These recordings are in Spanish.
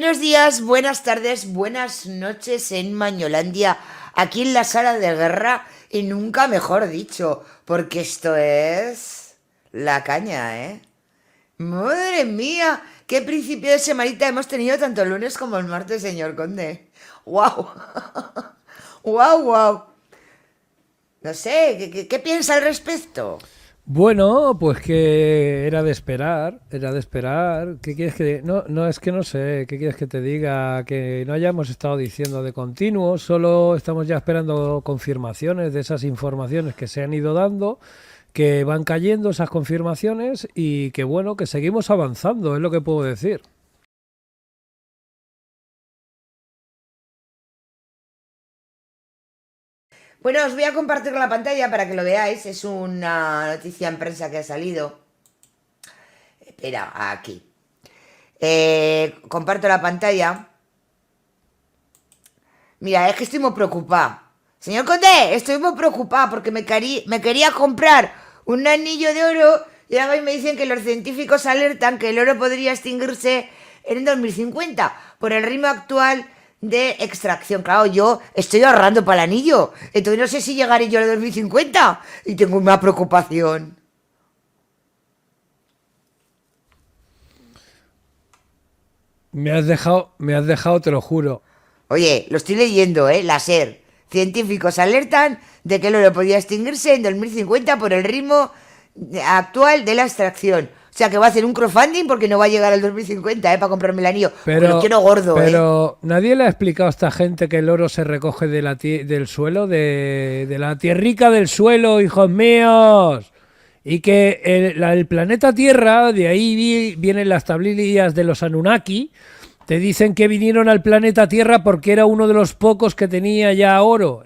Buenos días, buenas tardes, buenas noches en Mañolandia, aquí en la sala de guerra y nunca mejor dicho, porque esto es la caña, ¿eh? Madre mía, qué principio de semanita hemos tenido tanto el lunes como el martes, señor Conde. ¡Wow! ¡Wow, wow! No sé, ¿qué piensa al respecto? Bueno, pues que era de esperar. ¿Qué quieres que no, no es que no sé, qué quieres que te diga que no hayamos estado diciendo de continuo, solo estamos ya esperando confirmaciones de esas informaciones que se han ido dando, que van cayendo esas confirmaciones y que bueno, que seguimos avanzando, es lo que puedo decir. Bueno, os voy a compartir la pantalla para que lo veáis. Es una noticia en prensa que ha salido. Espera, aquí. Comparto la pantalla. Mira, es que estoy muy preocupada. Señor Conde, estoy muy preocupada porque me quería comprar un anillo de oro y ahora me dicen que los científicos alertan que el oro podría extinguirse en 2050 por el ritmo actual de extracción. Claro, yo estoy ahorrando para el anillo, entonces no sé si llegaré yo al 2050 y tengo una preocupación. Me has dejado, te lo juro. Oye, lo estoy leyendo, ¿eh? La SER. Científicos alertan de que el oro podría extinguirse en 2050 por el ritmo actual de la extracción. O sea que va a hacer un crowdfunding porque no va a llegar al 2050, ¿eh? Para comprarme el anillo. Porque lo Pero, quiero gordo, ¿eh? pero nadie le ha explicado a esta gente que el oro se recoge de del suelo, de la tierrica del suelo, hijos míos. Y que el planeta Tierra, de ahí vienen las tablillas de los Anunnaki, te dicen que vinieron al planeta Tierra porque era uno de los pocos que tenía ya oro.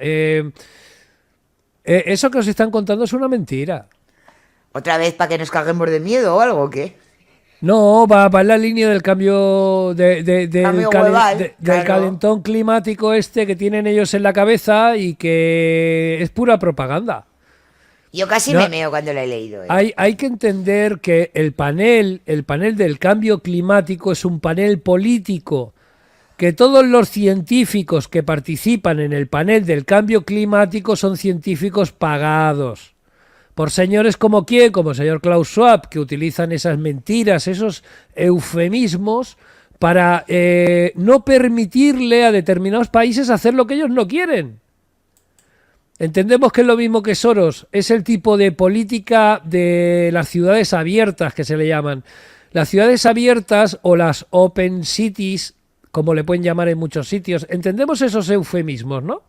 Eso que os están contando es una mentira. Otra vez para que nos caguemos de miedo o algo, ¿o qué? No, va en la línea del cambio Cambio global, del claro. calentón climático este que tienen ellos en la cabeza y que es pura propaganda. Yo casi me No, meo cuando lo he leído, ¿eh? hay que entender que el panel del cambio climático es un panel político, que todos los científicos que participan en el panel del cambio climático son científicos pagados por señores como quién, como el señor Klaus Schwab, que utilizan esas mentiras, esos eufemismos para no permitirle a determinados países hacer lo que ellos no quieren. Entendemos que es lo mismo que Soros, es el tipo de política de las ciudades abiertas que se le llaman. Las ciudades abiertas o las open cities, como le pueden llamar en muchos sitios, entendemos esos eufemismos, ¿no?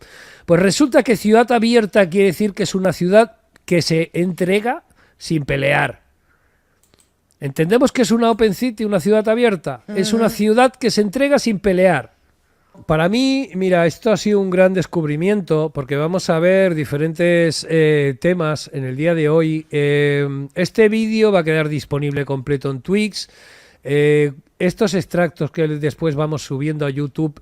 Pues resulta que ciudad abierta quiere decir que es una ciudad que se entrega sin pelear. Entendemos que es una open city, una ciudad abierta. Es una ciudad que se entrega sin pelear. Para mí, mira, esto ha sido un gran descubrimiento porque vamos a ver diferentes temas en el día de hoy. Este vídeo va a quedar disponible completo en Twitch. Estos extractos que después vamos subiendo a YouTube,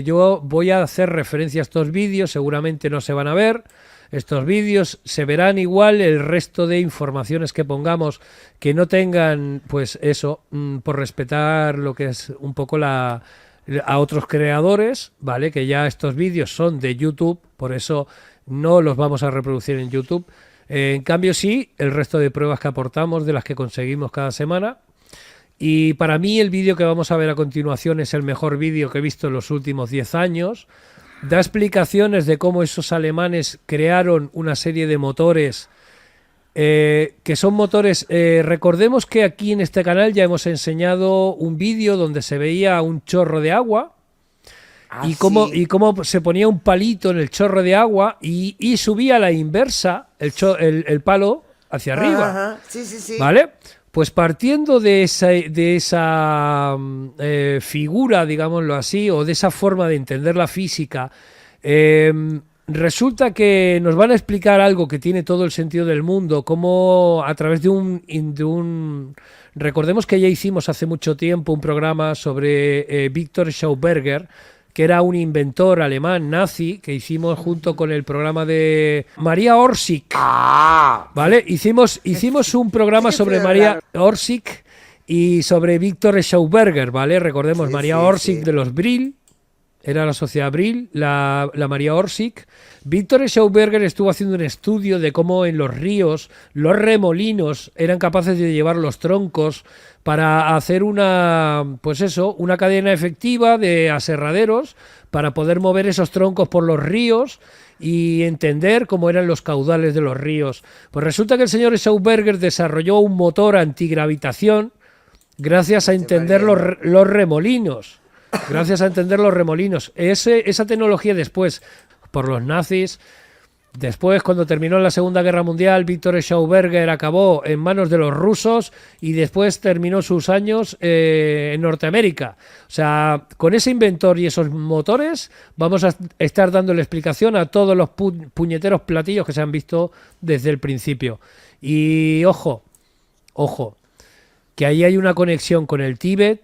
yo voy a hacer referencia a estos vídeos, seguramente no se van a ver. Estos vídeos se verán igual, el resto de informaciones que pongamos que no tengan, pues eso, por respetar lo que es un poco a otros creadores, ¿vale? Que ya estos vídeos son de YouTube, por eso no los vamos a reproducir en YouTube. En cambio sí, el resto de pruebas que aportamos, de las que conseguimos cada semana. Y para mí el vídeo que vamos a ver a continuación es el mejor vídeo que he visto en los últimos 10 años. Da explicaciones de cómo esos alemanes crearon una serie de motores que son motores. Recordemos que aquí en este canal ya hemos enseñado un vídeo donde se veía un chorro de agua Ah, sí. y cómo se ponía un palito en el chorro de agua y subía a la inversa el palo hacia arriba, Ajá, sí, sí, sí. ¿vale? Pues partiendo de esa figura, digámoslo así, o de esa forma de entender la física, resulta que nos van a explicar algo que tiene todo el sentido del mundo, cómo a través de un... Recordemos que ya hicimos hace mucho tiempo un programa sobre Victor Schauberger, que era un inventor alemán nazi, que hicimos junto con el programa de María Orsic. Ah, ¿Vale? Hicimos un programa sobre pero María claro. Orsic y sobre Víctor Schauberger, ¿vale? Recordemos, Sí, María sí, Orsic sí. de los Brill, era la sociedad Brill, la María Orsic. Víctor Schauberger estuvo haciendo un estudio de cómo en los ríos los remolinos eran capaces de llevar los troncos para hacer una cadena efectiva de aserraderos para poder mover esos troncos por los ríos y entender cómo eran los caudales de los ríos. Pues resulta que el señor Schauberger desarrolló un motor antigravitación gracias a entender los remolinos. Gracias a entender los remolinos. Esa tecnología después, por los nazis, después cuando terminó la Segunda Guerra Mundial, Víctor Schauberger acabó en manos de los rusos y después terminó sus años en Norteamérica. O sea, con ese inventor y esos motores vamos a estar dando la explicación a todos los puñeteros platillos que se han visto desde el principio. Y ojo, que ahí hay una conexión con el Tíbet,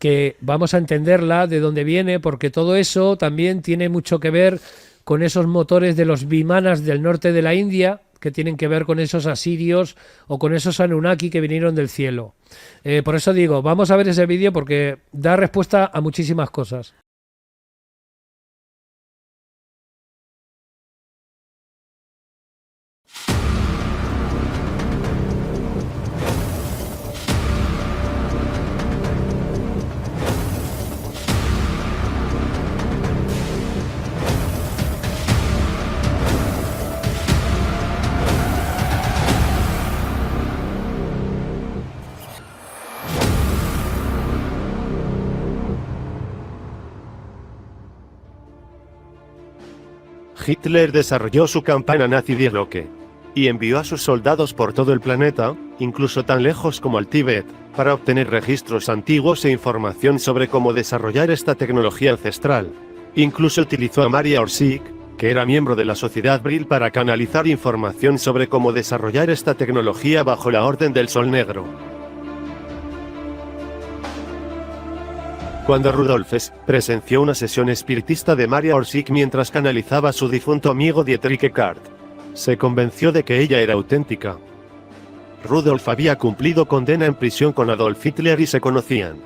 que vamos a entenderla de dónde viene, porque todo eso también tiene mucho que ver con esos motores de los vimanas del norte de la India, que tienen que ver con esos asirios o con esos Anunnaki que vinieron del cielo. Por eso digo, vamos a ver ese vídeo porque da respuesta a muchísimas cosas. Hitler desarrolló su campaña nazi Die Glocke y envió a sus soldados por todo el planeta, incluso tan lejos como al Tíbet, para obtener registros antiguos e información sobre cómo desarrollar esta tecnología ancestral. Incluso utilizó a Maria Orsic, que era miembro de la Sociedad Brill, para canalizar información sobre cómo desarrollar esta tecnología bajo la Orden del Sol Negro. Cuando Rudolf Hess presenció una sesión espiritista de Maria Orsic mientras canalizaba a su difunto amigo Dietrich Eckart, se convenció de que ella era auténtica. Rudolf había cumplido condena en prisión con Adolf Hitler y se conocían.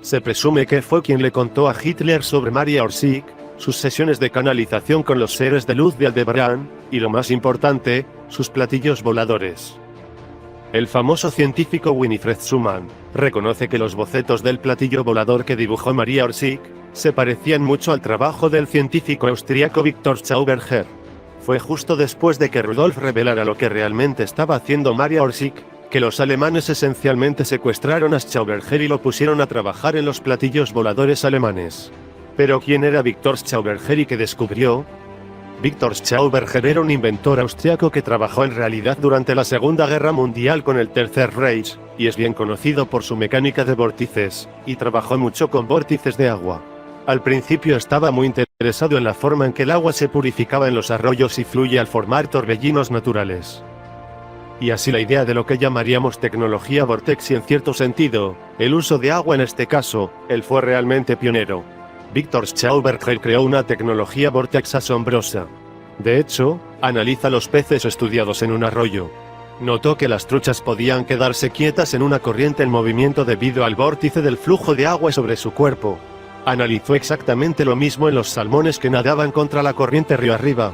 Se presume que fue quien le contó a Hitler sobre Maria Orsic, sus sesiones de canalización con los seres de luz de Aldebaran, y lo más importante, sus platillos voladores. El famoso científico Winifred Schumann reconoce que los bocetos del platillo volador que dibujó Maria Orsic se parecían mucho al trabajo del científico austríaco Victor Schauberger. Fue justo después de que Rudolf revelara lo que realmente estaba haciendo Maria Orsic, que los alemanes esencialmente secuestraron a Schauberger y lo pusieron a trabajar en los platillos voladores alemanes. Pero ¿quién era Victor Schauberger y qué descubrió? Victor Schauberger era un inventor austriaco que trabajó en realidad durante la Segunda Guerra Mundial con el Tercer Reich, y es bien conocido por su mecánica de vórtices, y trabajó mucho con vórtices de agua. Al principio estaba muy interesado en la forma en que el agua se purificaba en los arroyos y fluye al formar torbellinos naturales. Y así la idea de lo que llamaríamos tecnología vortex, y en cierto sentido, el uso de agua en este caso, él fue realmente pionero. Victor Schauberger creó una tecnología vortex asombrosa. De hecho, analiza los peces estudiados en un arroyo. Notó que las truchas podían quedarse quietas en una corriente en movimiento debido al vórtice del flujo de agua sobre su cuerpo. Analizó exactamente lo mismo en los salmones que nadaban contra la corriente río arriba.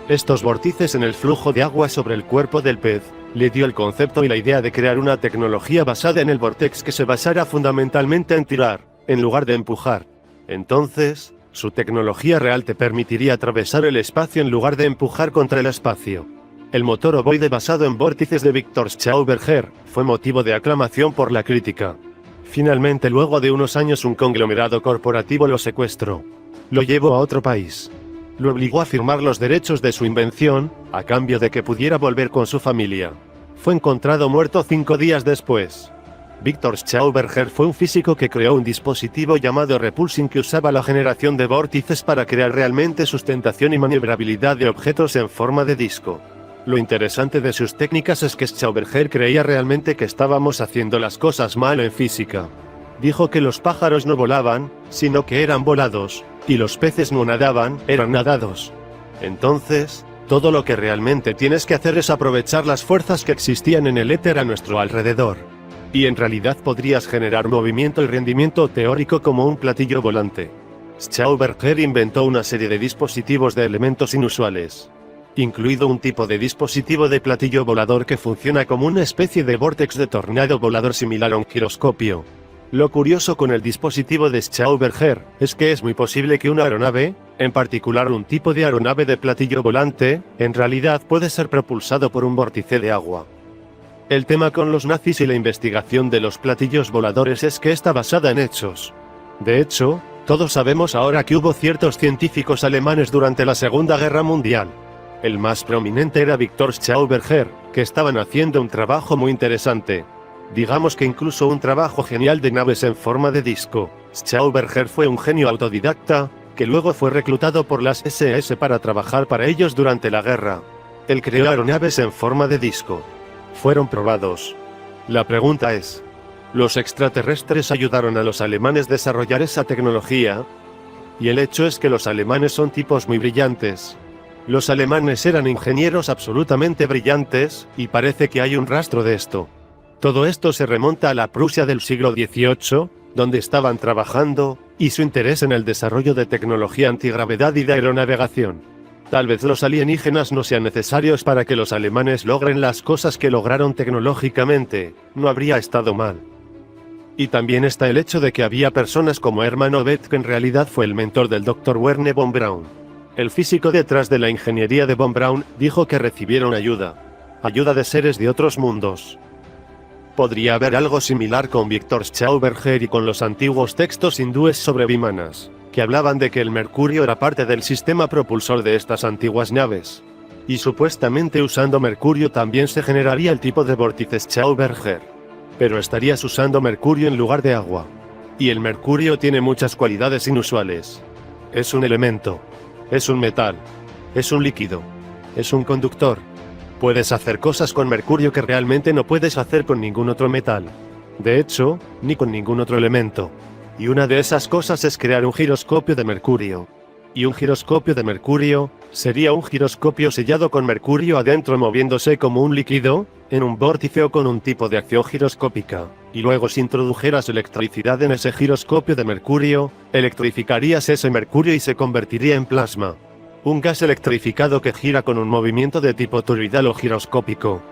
Estos vórtices en el flujo de agua sobre el cuerpo del pez le dio el concepto y la idea de crear una tecnología basada en el vortex que se basara fundamentalmente en tirar, en lugar de empujar. Entonces, su tecnología real te permitiría atravesar el espacio en lugar de empujar contra el espacio. El motor ovoide basado en vórtices de Victor Schauberger fue motivo de aclamación por la crítica. Finalmente, luego de unos años, un conglomerado corporativo lo secuestró. Lo llevó a otro país. Lo obligó a firmar los derechos de su invención, a cambio de que pudiera volver con su familia. Fue encontrado muerto 5 días después. Victor Schauberger fue un físico que creó un dispositivo llamado repulsing que usaba la generación de vórtices para crear realmente sustentación y maniobrabilidad de objetos en forma de disco. Lo interesante de sus técnicas es que Schauberger creía realmente que estábamos haciendo las cosas mal en física. Dijo que los pájaros no volaban, sino que eran volados, y los peces no nadaban, eran nadados. Entonces, todo lo que realmente tienes que hacer es aprovechar las fuerzas que existían en el éter a nuestro alrededor. Y en realidad podrías generar movimiento y rendimiento teórico como un platillo volante. Schauberger inventó una serie de dispositivos de elementos inusuales, incluido un tipo de dispositivo de platillo volador que funciona como una especie de vórtex de tornado volador similar a un giroscopio. Lo curioso con el dispositivo de Schauberger es que es muy posible que una aeronave, en particular un tipo de aeronave de platillo volante, en realidad puede ser propulsado por un vórtice de agua. El tema con los nazis y la investigación de los platillos voladores es que está basada en hechos. De hecho, todos sabemos ahora que hubo ciertos científicos alemanes durante la Segunda Guerra Mundial. El más prominente era Victor Schauberger, que estaban haciendo un trabajo muy interesante. Digamos que incluso un trabajo genial de naves en forma de disco. Schauberger fue un genio autodidacta, que luego fue reclutado por las SS para trabajar para ellos durante la guerra. Él creó aeronaves en forma de disco. Fueron probados. La pregunta es, ¿los extraterrestres ayudaron a los alemanes a desarrollar esa tecnología? Y el hecho es que los alemanes son tipos muy brillantes. Los alemanes eran ingenieros absolutamente brillantes, y parece que hay un rastro de esto. Todo esto se remonta a la Prusia del siglo XVIII, donde estaban trabajando, y su interés en el desarrollo de tecnología antigravedad y de aeronavegación. Tal vez los alienígenas no sean necesarios para que los alemanes logren las cosas que lograron tecnológicamente, no habría estado mal. Y también está el hecho de que había personas como Hermann Oberth, que en realidad fue el mentor del Dr. Wernher von Braun. El físico detrás de la ingeniería de von Braun dijo que recibieron ayuda de seres de otros mundos. Podría haber algo similar con Victor Schauberger y con los antiguos textos hindúes sobre Vimanas, que hablaban de que el mercurio era parte del sistema propulsor de estas antiguas naves. Y supuestamente usando mercurio también se generaría el tipo de vórtices Schauberger. Pero estarías usando mercurio en lugar de agua. Y el mercurio tiene muchas cualidades inusuales. Es un elemento. Es un metal. Es un líquido. Es un conductor. Puedes hacer cosas con mercurio que realmente no puedes hacer con ningún otro metal. De hecho, ni con ningún otro elemento. Y una de esas cosas es crear un giroscopio de mercurio. Y un giroscopio de mercurio sería un giroscopio sellado con mercurio adentro moviéndose como un líquido, en un vórtice o con un tipo de acción giroscópica. Y luego si introdujeras electricidad en ese giroscopio de mercurio, electrificarías ese mercurio y se convertiría en plasma. Un gas electrificado que gira con un movimiento de tipo toroidal o giroscópico.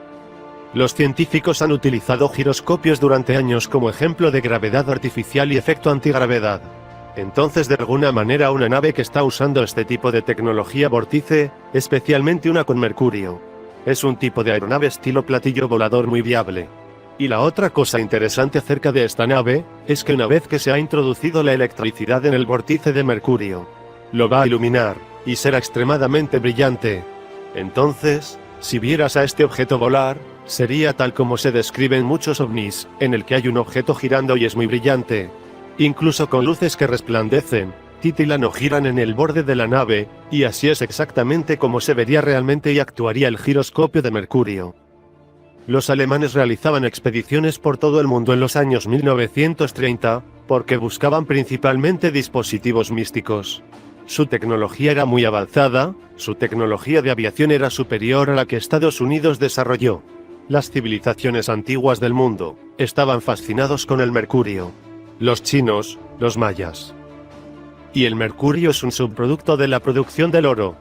Los científicos han utilizado giroscopios durante años como ejemplo de gravedad artificial y efecto antigravedad. Entonces de alguna manera una nave que está usando este tipo de tecnología vórtice, especialmente una con mercurio, es un tipo de aeronave estilo platillo volador muy viable. Y la otra cosa interesante acerca de esta nave, es que una vez que se ha introducido la electricidad en el vórtice de mercurio, lo va a iluminar, y será extremadamente brillante. Entonces, si vieras a este objeto volar, sería tal como se describe en muchos ovnis, en el que hay un objeto girando y es muy brillante. Incluso con luces que resplandecen, titilan o giran en el borde de la nave, y así es exactamente como se vería realmente y actuaría el giroscopio de mercurio. Los alemanes realizaban expediciones por todo el mundo en los años 1930, porque buscaban principalmente dispositivos místicos. Su tecnología era muy avanzada, su tecnología de aviación era superior a la que Estados Unidos desarrolló. Las civilizaciones antiguas del mundo estaban fascinados con el mercurio. Los chinos, los mayas. Y el mercurio es un subproducto de la producción del oro.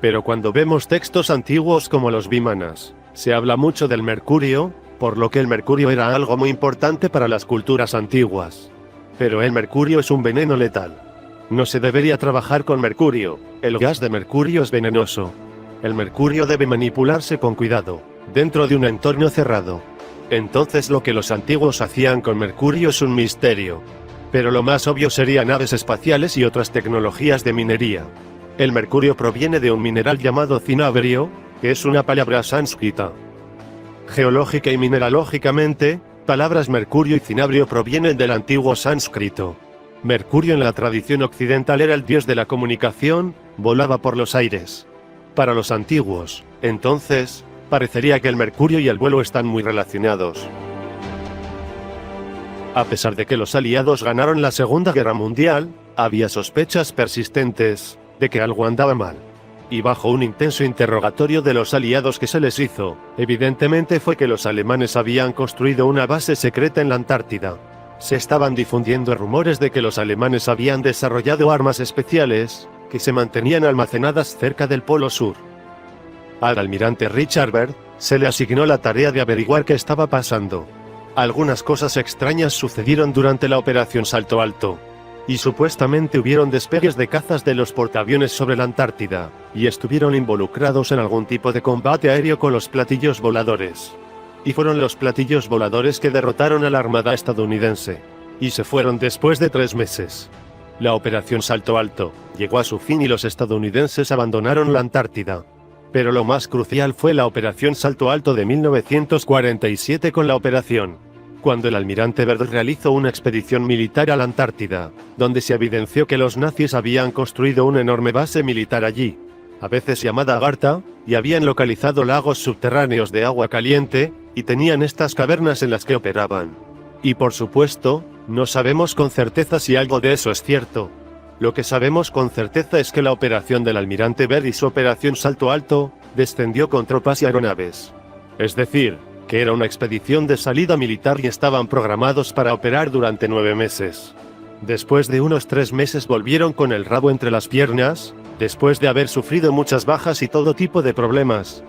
Pero cuando vemos textos antiguos como los Vimanas, se habla mucho del mercurio, por lo que el mercurio era algo muy importante para las culturas antiguas. Pero el mercurio es un veneno letal. No se debería trabajar con mercurio, el gas de mercurio es venenoso. El mercurio debe manipularse con cuidado, dentro de un entorno cerrado. Entonces lo que los antiguos hacían con mercurio es un misterio. Pero lo más obvio sería naves espaciales y otras tecnologías de minería. El mercurio proviene de un mineral llamado cinabrio, que es una palabra sánscrita. Geológica y mineralógicamente, palabras mercurio y cinabrio provienen del antiguo sánscrito. Mercurio en la tradición occidental era el dios de la comunicación, volaba por los aires. Para los antiguos, entonces, parecería que el mercurio y el vuelo están muy relacionados. A pesar de que los aliados ganaron la Segunda Guerra Mundial, había sospechas persistentes de que algo andaba mal. y bajo un intenso interrogatorio de los aliados que se les hizo, evidentemente fue que los alemanes habían construido una base secreta en la Antártida. Se estaban difundiendo rumores de que los alemanes habían desarrollado armas especiales, que se mantenían almacenadas cerca del Polo Sur. Al almirante Richard Byrd se le asignó la tarea de averiguar qué estaba pasando. Algunas cosas extrañas sucedieron durante la Operación Salto Alto, y supuestamente hubieron despegues de cazas de los portaaviones sobre la Antártida, y estuvieron involucrados en algún tipo de combate aéreo con los platillos voladores. Y fueron los platillos voladores que derrotaron a la Armada estadounidense, y se fueron después de 3 meses. La Operación Salto Alto llegó a su fin y los estadounidenses abandonaron la Antártida. Pero lo más crucial fue la Operación Salto Alto de 1947 con la operación, cuando el almirante Byrd realizó una expedición militar a la Antártida, donde se evidenció que los nazis habían construido una enorme base militar allí, a veces llamada Agartha, y habían localizado lagos subterráneos de agua caliente, y tenían estas cavernas en las que operaban. Y por supuesto, no sabemos con certeza si algo de eso es cierto. Lo que sabemos con certeza es que la operación del almirante Byrd y su operación Salto Alto descendió con tropas y aeronaves. Es decir, que era una expedición de salida militar y estaban programados para operar durante 9 meses. Después de unos 3 meses volvieron con el rabo entre las piernas, después de haber sufrido muchas bajas y todo tipo de problemas.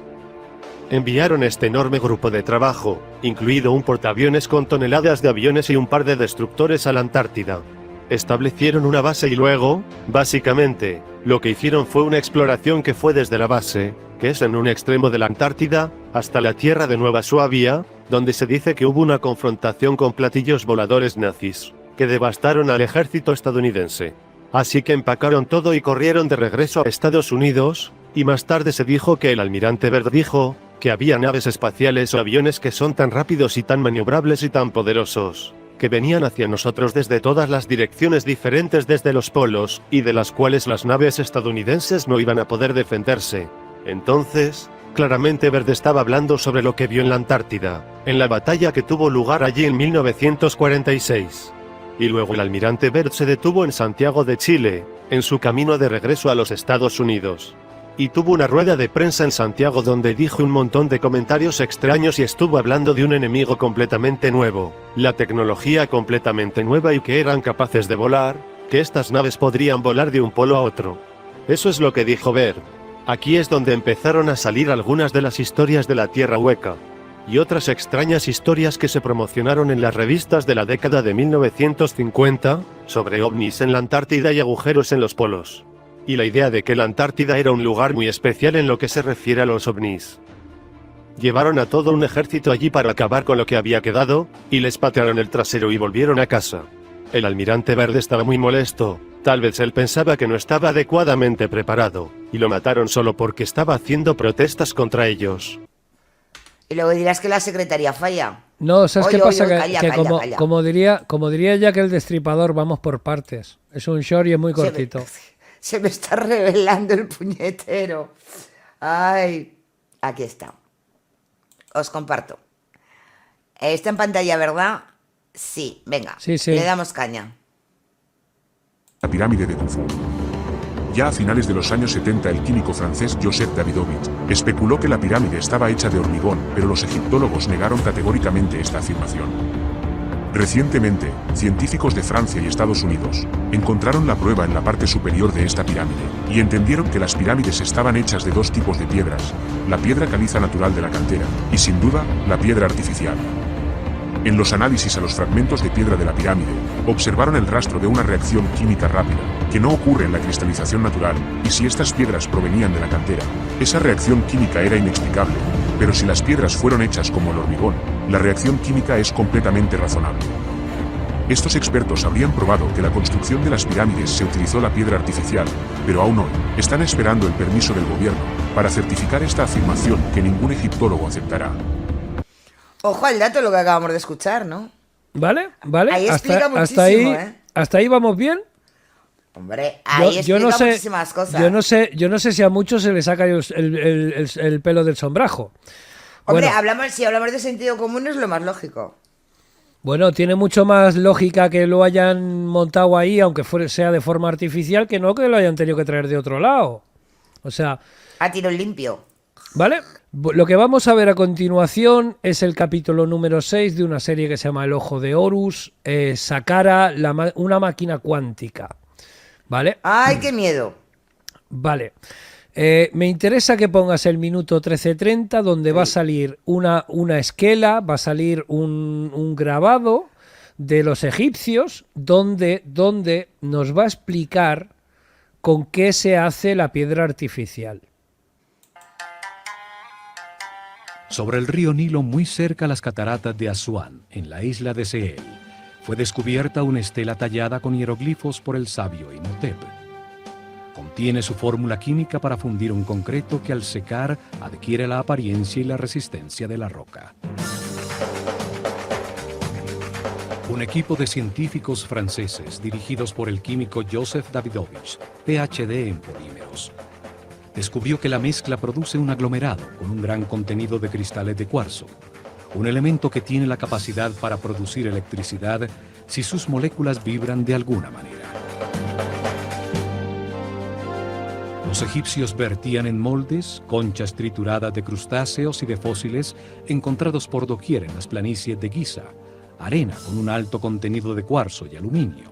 Enviaron este enorme grupo de trabajo, incluido un portaaviones con toneladas de aviones y un par de destructores a la Antártida. Establecieron una base y luego, básicamente, lo que hicieron fue una exploración que fue desde la base, que es en un extremo de la Antártida, hasta la tierra de Nueva Suabia, donde se dice que hubo una confrontación con platillos voladores nazis, que devastaron al ejército estadounidense. Así que empacaron todo y corrieron de regreso a Estados Unidos, y más tarde se dijo que el almirante Byrd dijo que había naves espaciales o aviones que son tan rápidos y tan maniobrables y tan poderosos, que venían hacia nosotros desde todas las direcciones diferentes desde los polos, y de las cuales las naves estadounidenses no iban a poder defenderse. Entonces, claramente Byrd estaba hablando sobre lo que vio en la Antártida, en la batalla que tuvo lugar allí en 1946. Y luego el almirante Byrd se detuvo en Santiago de Chile, en su camino de regreso a los Estados Unidos. Y tuvo una rueda de prensa en Santiago donde dijo un montón de comentarios extraños y estuvo hablando de un enemigo completamente nuevo, la tecnología completamente nueva y que eran capaces de volar, que estas naves podrían volar de un polo a otro. Eso es lo que dijo Byrd. Aquí es donde empezaron a salir algunas de las historias de la Tierra Hueca, y otras extrañas historias que se promocionaron en las revistas de la década de 1950, sobre ovnis en la Antártida y agujeros en los polos. Y la idea de que la Antártida era un lugar muy especial en lo que se refiere a los ovnis. Llevaron a todo un ejército allí para acabar con lo que había quedado, y les patearon el trasero y volvieron a casa. El almirante Byrd estaba muy molesto, tal vez él pensaba que no estaba adecuadamente preparado, y lo mataron solo porque estaba haciendo protestas contra ellos. Y luego dirás que la secretaría falla. No, ¿sabes qué pasa? Calla. Como diría Jack el Destripador, vamos por partes. Es un short y es muy cortito. Se me está revelando el puñetero. Ay, aquí está. Os comparto. Está en pantalla, ¿verdad? Sí, venga. Sí. Le damos caña. La pirámide de Khufu. Ya a finales de los años 70 el químico francés Joseph Davidovich especuló que la pirámide estaba hecha de hormigón, pero los egiptólogos negaron categóricamente esta afirmación. Recientemente, científicos de Francia y Estados Unidos encontraron la prueba en la parte superior de esta pirámide, y entendieron que las pirámides estaban hechas de 2 tipos de piedras, la piedra caliza natural de la cantera, y sin duda, la piedra artificial. En los análisis a los fragmentos de piedra de la pirámide, observaron el rastro de una reacción química rápida, que no ocurre en la cristalización natural, y si estas piedras provenían de la cantera, esa reacción química era inexplicable, pero si las piedras fueron hechas como el hormigón, la reacción química es completamente razonable. Estos expertos habrían probado que la construcción de las pirámides se utilizó la piedra artificial, pero aún hoy, están esperando el permiso del gobierno, para certificar esta afirmación que ningún egiptólogo aceptará. Ojo al dato, lo que acabamos de escuchar, ¿no? ¿Vale? Ahí explica muchísimo, ¿Hasta ahí vamos bien? Hombre, ahí explica muchísimas cosas. Yo no sé si a muchos se les saca el pelo del sombrajo. Hombre, Bueno, si hablamos de sentido común es lo más lógico. Bueno, tiene mucho más lógica que lo hayan montado ahí, aunque sea de forma artificial, que no que lo hayan tenido que traer de otro lado. O sea, A tiro limpio. ¿vale? Lo que vamos a ver a continuación es el capítulo número 6 de una serie que se llama El Ojo de Horus, Saqqara, una máquina cuántica. ¿Vale? ¡Ay, qué miedo! Vale. Me interesa que pongas el minuto 13:30, donde va a salir una esquela, va a salir un grabado de los egipcios, donde nos va a explicar con qué se hace la piedra artificial. Sobre el río Nilo, muy cerca a las cataratas de Asuán, en la isla de Sehel, fue descubierta una estela tallada con hieroglifos por el sabio Imhotep. Contiene su fórmula química para fundir un concreto que al secar adquiere la apariencia y la resistencia de la roca. Un equipo de científicos franceses dirigidos por el químico Joseph Davidovich, PhD en polímeros, descubrió que la mezcla produce un aglomerado con un gran contenido de cristales de cuarzo, un elemento que tiene la capacidad para producir electricidad si sus moléculas vibran de alguna manera. Los egipcios vertían en moldes conchas trituradas de crustáceos y de fósiles encontrados por doquier en las planicies de Giza, arena con un alto contenido de cuarzo y aluminio,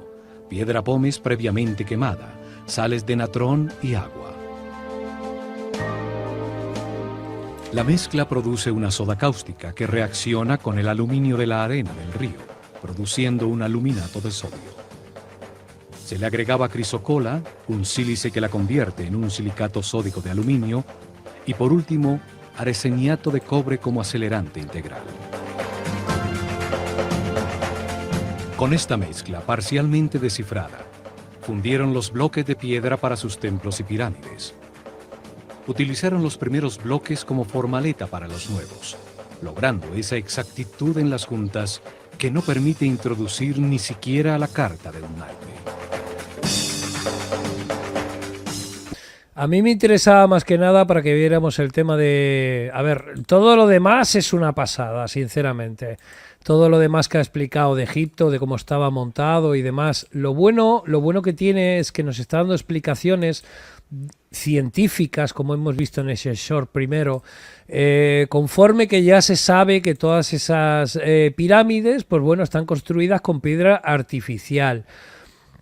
piedra pómez previamente quemada, sales de natrón y agua. La mezcla produce una soda cáustica que reacciona con el aluminio de la arena del río, produciendo un aluminato de sodio. Se le agregaba crisocola, un sílice que la convierte en un silicato sódico de aluminio, y por último, arseniato de cobre como acelerante integral. Con esta mezcla parcialmente descifrada, fundieron los bloques de piedra para sus templos y pirámides. Utilizaron los primeros bloques como formaleta para los nuevos, logrando esa exactitud en las juntas que no permite introducir ni siquiera la carta de un naipe. A mí me interesaba más que nada para que viéramos el tema de... A ver, todo lo demás es una pasada, sinceramente. Todo lo demás que ha explicado de Egipto, de cómo estaba montado y demás. Lo bueno que tiene es que nos está dando explicaciones científicas, como hemos visto en ese short primero, conforme que ya se sabe que todas esas pirámides, pues bueno, están construidas con piedra artificial.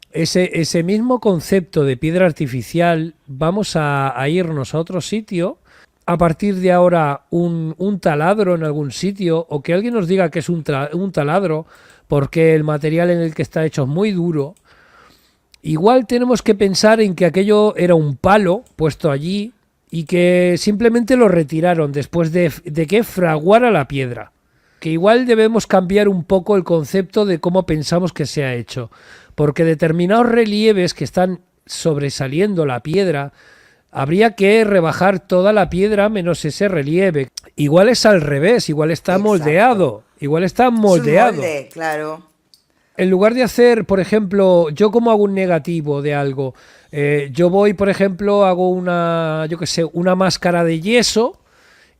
Ese mismo concepto de piedra artificial, vamos a irnos a otro sitio, a partir de ahora un taladro en algún sitio, o que alguien nos diga que es un taladro, porque el material en el que está hecho es muy duro. Igual tenemos que pensar en que aquello era un palo puesto allí y que simplemente lo retiraron después de que fraguara la piedra. Que igual debemos cambiar un poco el concepto de cómo pensamos que se ha hecho, porque determinados relieves que están sobresaliendo la piedra, habría que rebajar toda la piedra menos ese relieve. Igual es al revés, igual está Exacto. moldeado, igual está moldeado. Es un molde, claro. En lugar de hacer, por ejemplo, yo como hago un negativo de algo, yo voy, por ejemplo, hago una máscara de yeso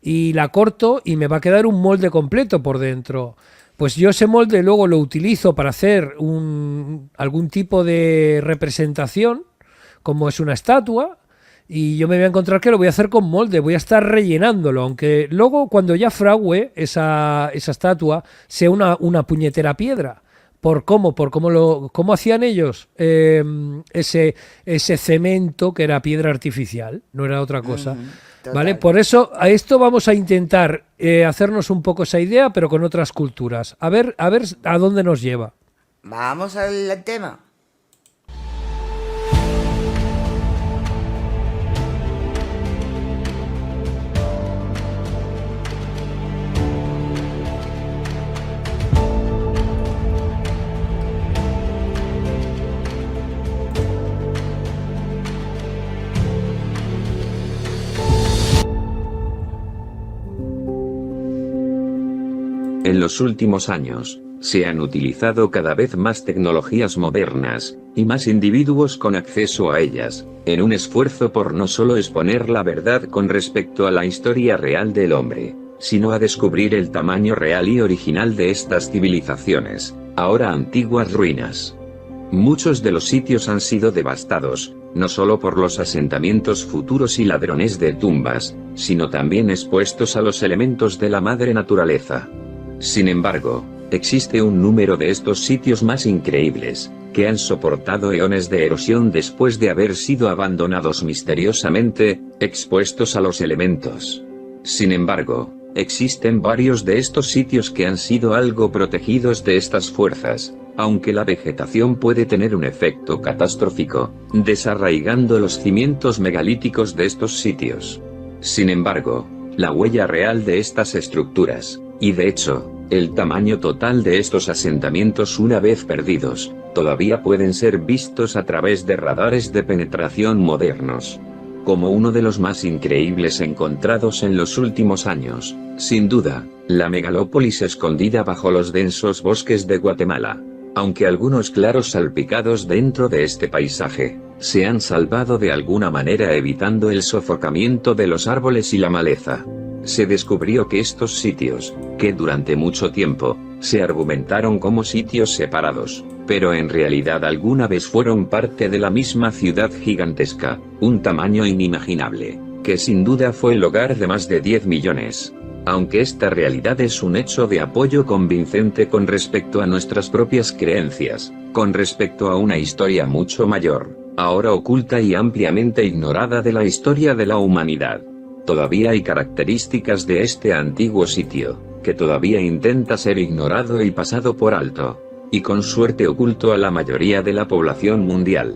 y la corto y me va a quedar un molde completo por dentro. Pues yo ese molde luego lo utilizo para hacer algún tipo de representación, como es una estatua, y yo me voy a encontrar que lo voy a hacer con molde, voy a estar rellenándolo, aunque luego cuando ya frague esa estatua sea una puñetera piedra. ¿Por cómo hacían ellos ese cemento que era piedra artificial? No era otra cosa. ¿Vale? Por eso a esto vamos a intentar hacernos un poco esa idea, pero con otras culturas. A ver a dónde nos lleva. Vamos al tema. En los últimos años, se han utilizado cada vez más tecnologías modernas, y más individuos con acceso a ellas, en un esfuerzo por no solo exponer la verdad con respecto a la historia real del hombre, sino a descubrir el tamaño real y original de estas civilizaciones, ahora antiguas ruinas. Muchos de los sitios han sido devastados, no solo por los asentamientos futuros y ladrones de tumbas, sino también expuestos a los elementos de la madre naturaleza. Sin embargo, existe un número de estos sitios más increíbles, que han soportado eones de erosión después de haber sido abandonados misteriosamente, expuestos a los elementos. Sin embargo, existen varios de estos sitios que han sido algo protegidos de estas fuerzas, aunque la vegetación puede tener un efecto catastrófico, desarraigando los cimientos megalíticos de estos sitios. Sin embargo, la huella real de estas estructuras, y de hecho, el tamaño total de estos asentamientos una vez perdidos, todavía pueden ser vistos a través de radares de penetración modernos. Como uno de los más increíbles encontrados en los últimos años, sin duda, la megalópolis escondida bajo los densos bosques de Guatemala. Aunque algunos claros salpicados dentro de este paisaje, se han salvado de alguna manera evitando el sofocamiento de los árboles y la maleza. Se descubrió que estos sitios, que durante mucho tiempo, se argumentaron como sitios separados, pero en realidad alguna vez fueron parte de la misma ciudad gigantesca, un tamaño inimaginable, que sin duda fue el hogar de más de 10 millones. Aunque esta realidad es un hecho de apoyo convincente con respecto a nuestras propias creencias, con respecto a una historia mucho mayor, ahora oculta y ampliamente ignorada de la historia de la humanidad. Todavía hay características de este antiguo sitio, que todavía intenta ser ignorado y pasado por alto, y con suerte oculto a la mayoría de la población mundial.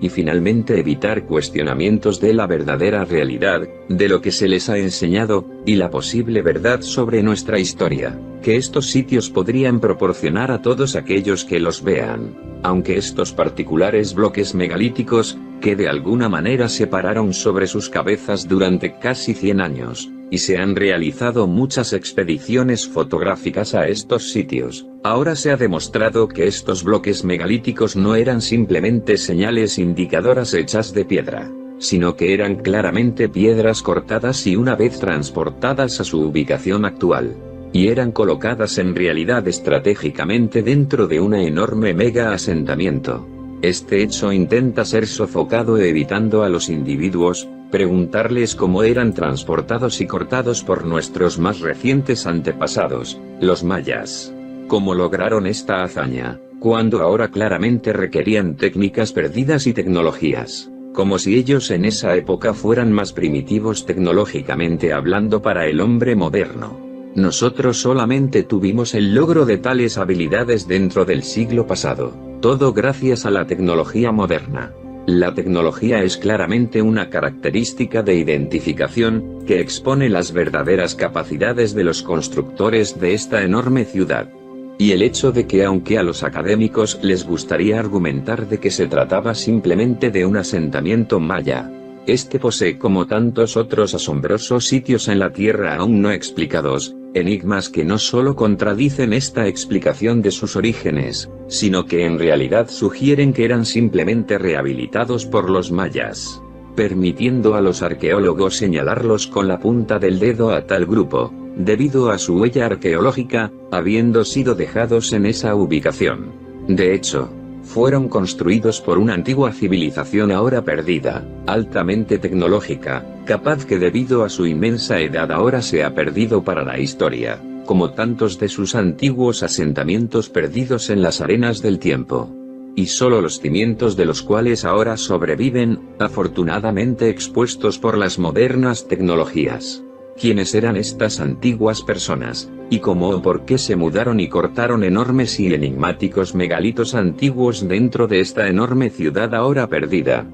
Y finalmente evitar cuestionamientos de la verdadera realidad, de lo que se les ha enseñado, y la posible verdad sobre nuestra historia, que estos sitios podrían proporcionar a todos aquellos que los vean, aunque estos particulares bloques megalíticos, que de alguna manera se pararon sobre sus cabezas durante casi 100 años, y se han realizado muchas expediciones fotográficas a estos sitios. Ahora se ha demostrado que estos bloques megalíticos no eran simplemente señales indicadoras hechas de piedra, sino que eran claramente piedras cortadas y una vez transportadas a su ubicación actual, y eran colocadas en realidad estratégicamente dentro de un enorme mega asentamiento. Este hecho intenta ser sofocado evitando a los individuos, preguntarles cómo eran transportados y cortados por nuestros más recientes antepasados, los mayas. ¿Cómo lograron esta hazaña, cuando ahora claramente requerían técnicas perdidas y tecnologías? Como si ellos en esa época fueran más primitivos tecnológicamente hablando para el hombre moderno. Nosotros solamente tuvimos el logro de tales habilidades dentro del siglo pasado, todo gracias a la tecnología moderna. La tecnología es claramente una característica de identificación, que expone las verdaderas capacidades de los constructores de esta enorme ciudad. Y el hecho de que aunque a los académicos les gustaría argumentar de que se trataba simplemente de un asentamiento maya, este posee como tantos otros asombrosos sitios en la Tierra aún no explicados, enigmas que no solo contradicen esta explicación de sus orígenes, sino que en realidad sugieren que eran simplemente rehabilitados por los mayas, permitiendo a los arqueólogos señalarlos con la punta del dedo a tal grupo, debido a su huella arqueológica, habiendo sido dejados en esa ubicación. De hecho, fueron construidos por una antigua civilización ahora perdida, altamente tecnológica, capaz que debido a su inmensa edad ahora se ha perdido para la historia, como tantos de sus antiguos asentamientos perdidos en las arenas del tiempo. Y solo los cimientos de los cuales ahora sobreviven, afortunadamente expuestos por las modernas tecnologías. ¿Quiénes eran estas antiguas personas, y cómo o por qué se mudaron y cortaron enormes y enigmáticos megalitos antiguos dentro de esta enorme ciudad ahora perdida?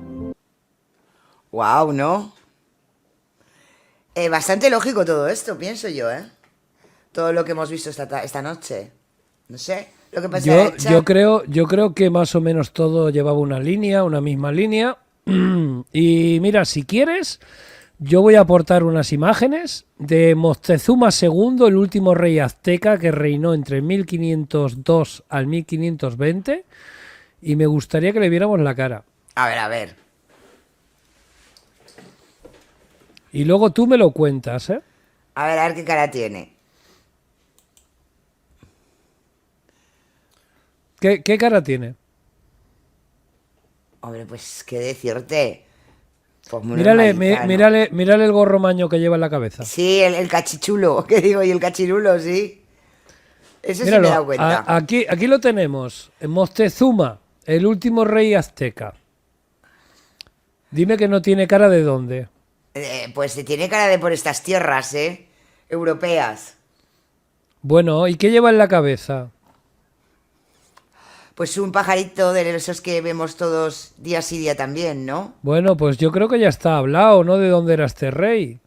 Wow, ¿no? Bastante lógico todo esto, pienso yo, ¿eh? Todo lo que hemos visto esta noche. No sé, lo que pasa es yo creo que más o menos todo llevaba una misma línea. Y mira, si quieres, yo voy a aportar unas imágenes de Moctezuma II, el último rey azteca que reinó entre 1502 al 1520, y me gustaría que le viéramos la cara. A ver. Y luego tú me lo cuentas, ¿eh? A ver qué cara tiene. ¿Qué cara tiene? Hombre, pues qué decirte. Pues muy Mírale, normalita, ¿no? mírale el gorro maño que lleva en la cabeza. Sí, el cachichulo, que digo, y el cachirulo, sí. Eso sí me he Míralo, dado cuenta. aquí lo tenemos. Moctezuma, el último rey azteca. Dime que no tiene cara de dónde. Pues se tiene cara de por estas tierras, ¿eh? Europeas. Bueno, ¿y qué lleva en la cabeza? Pues un pajarito de esos que vemos todos día sí día también, ¿no? Bueno, pues yo creo que ya está hablado, ¿no? De dónde era este rey.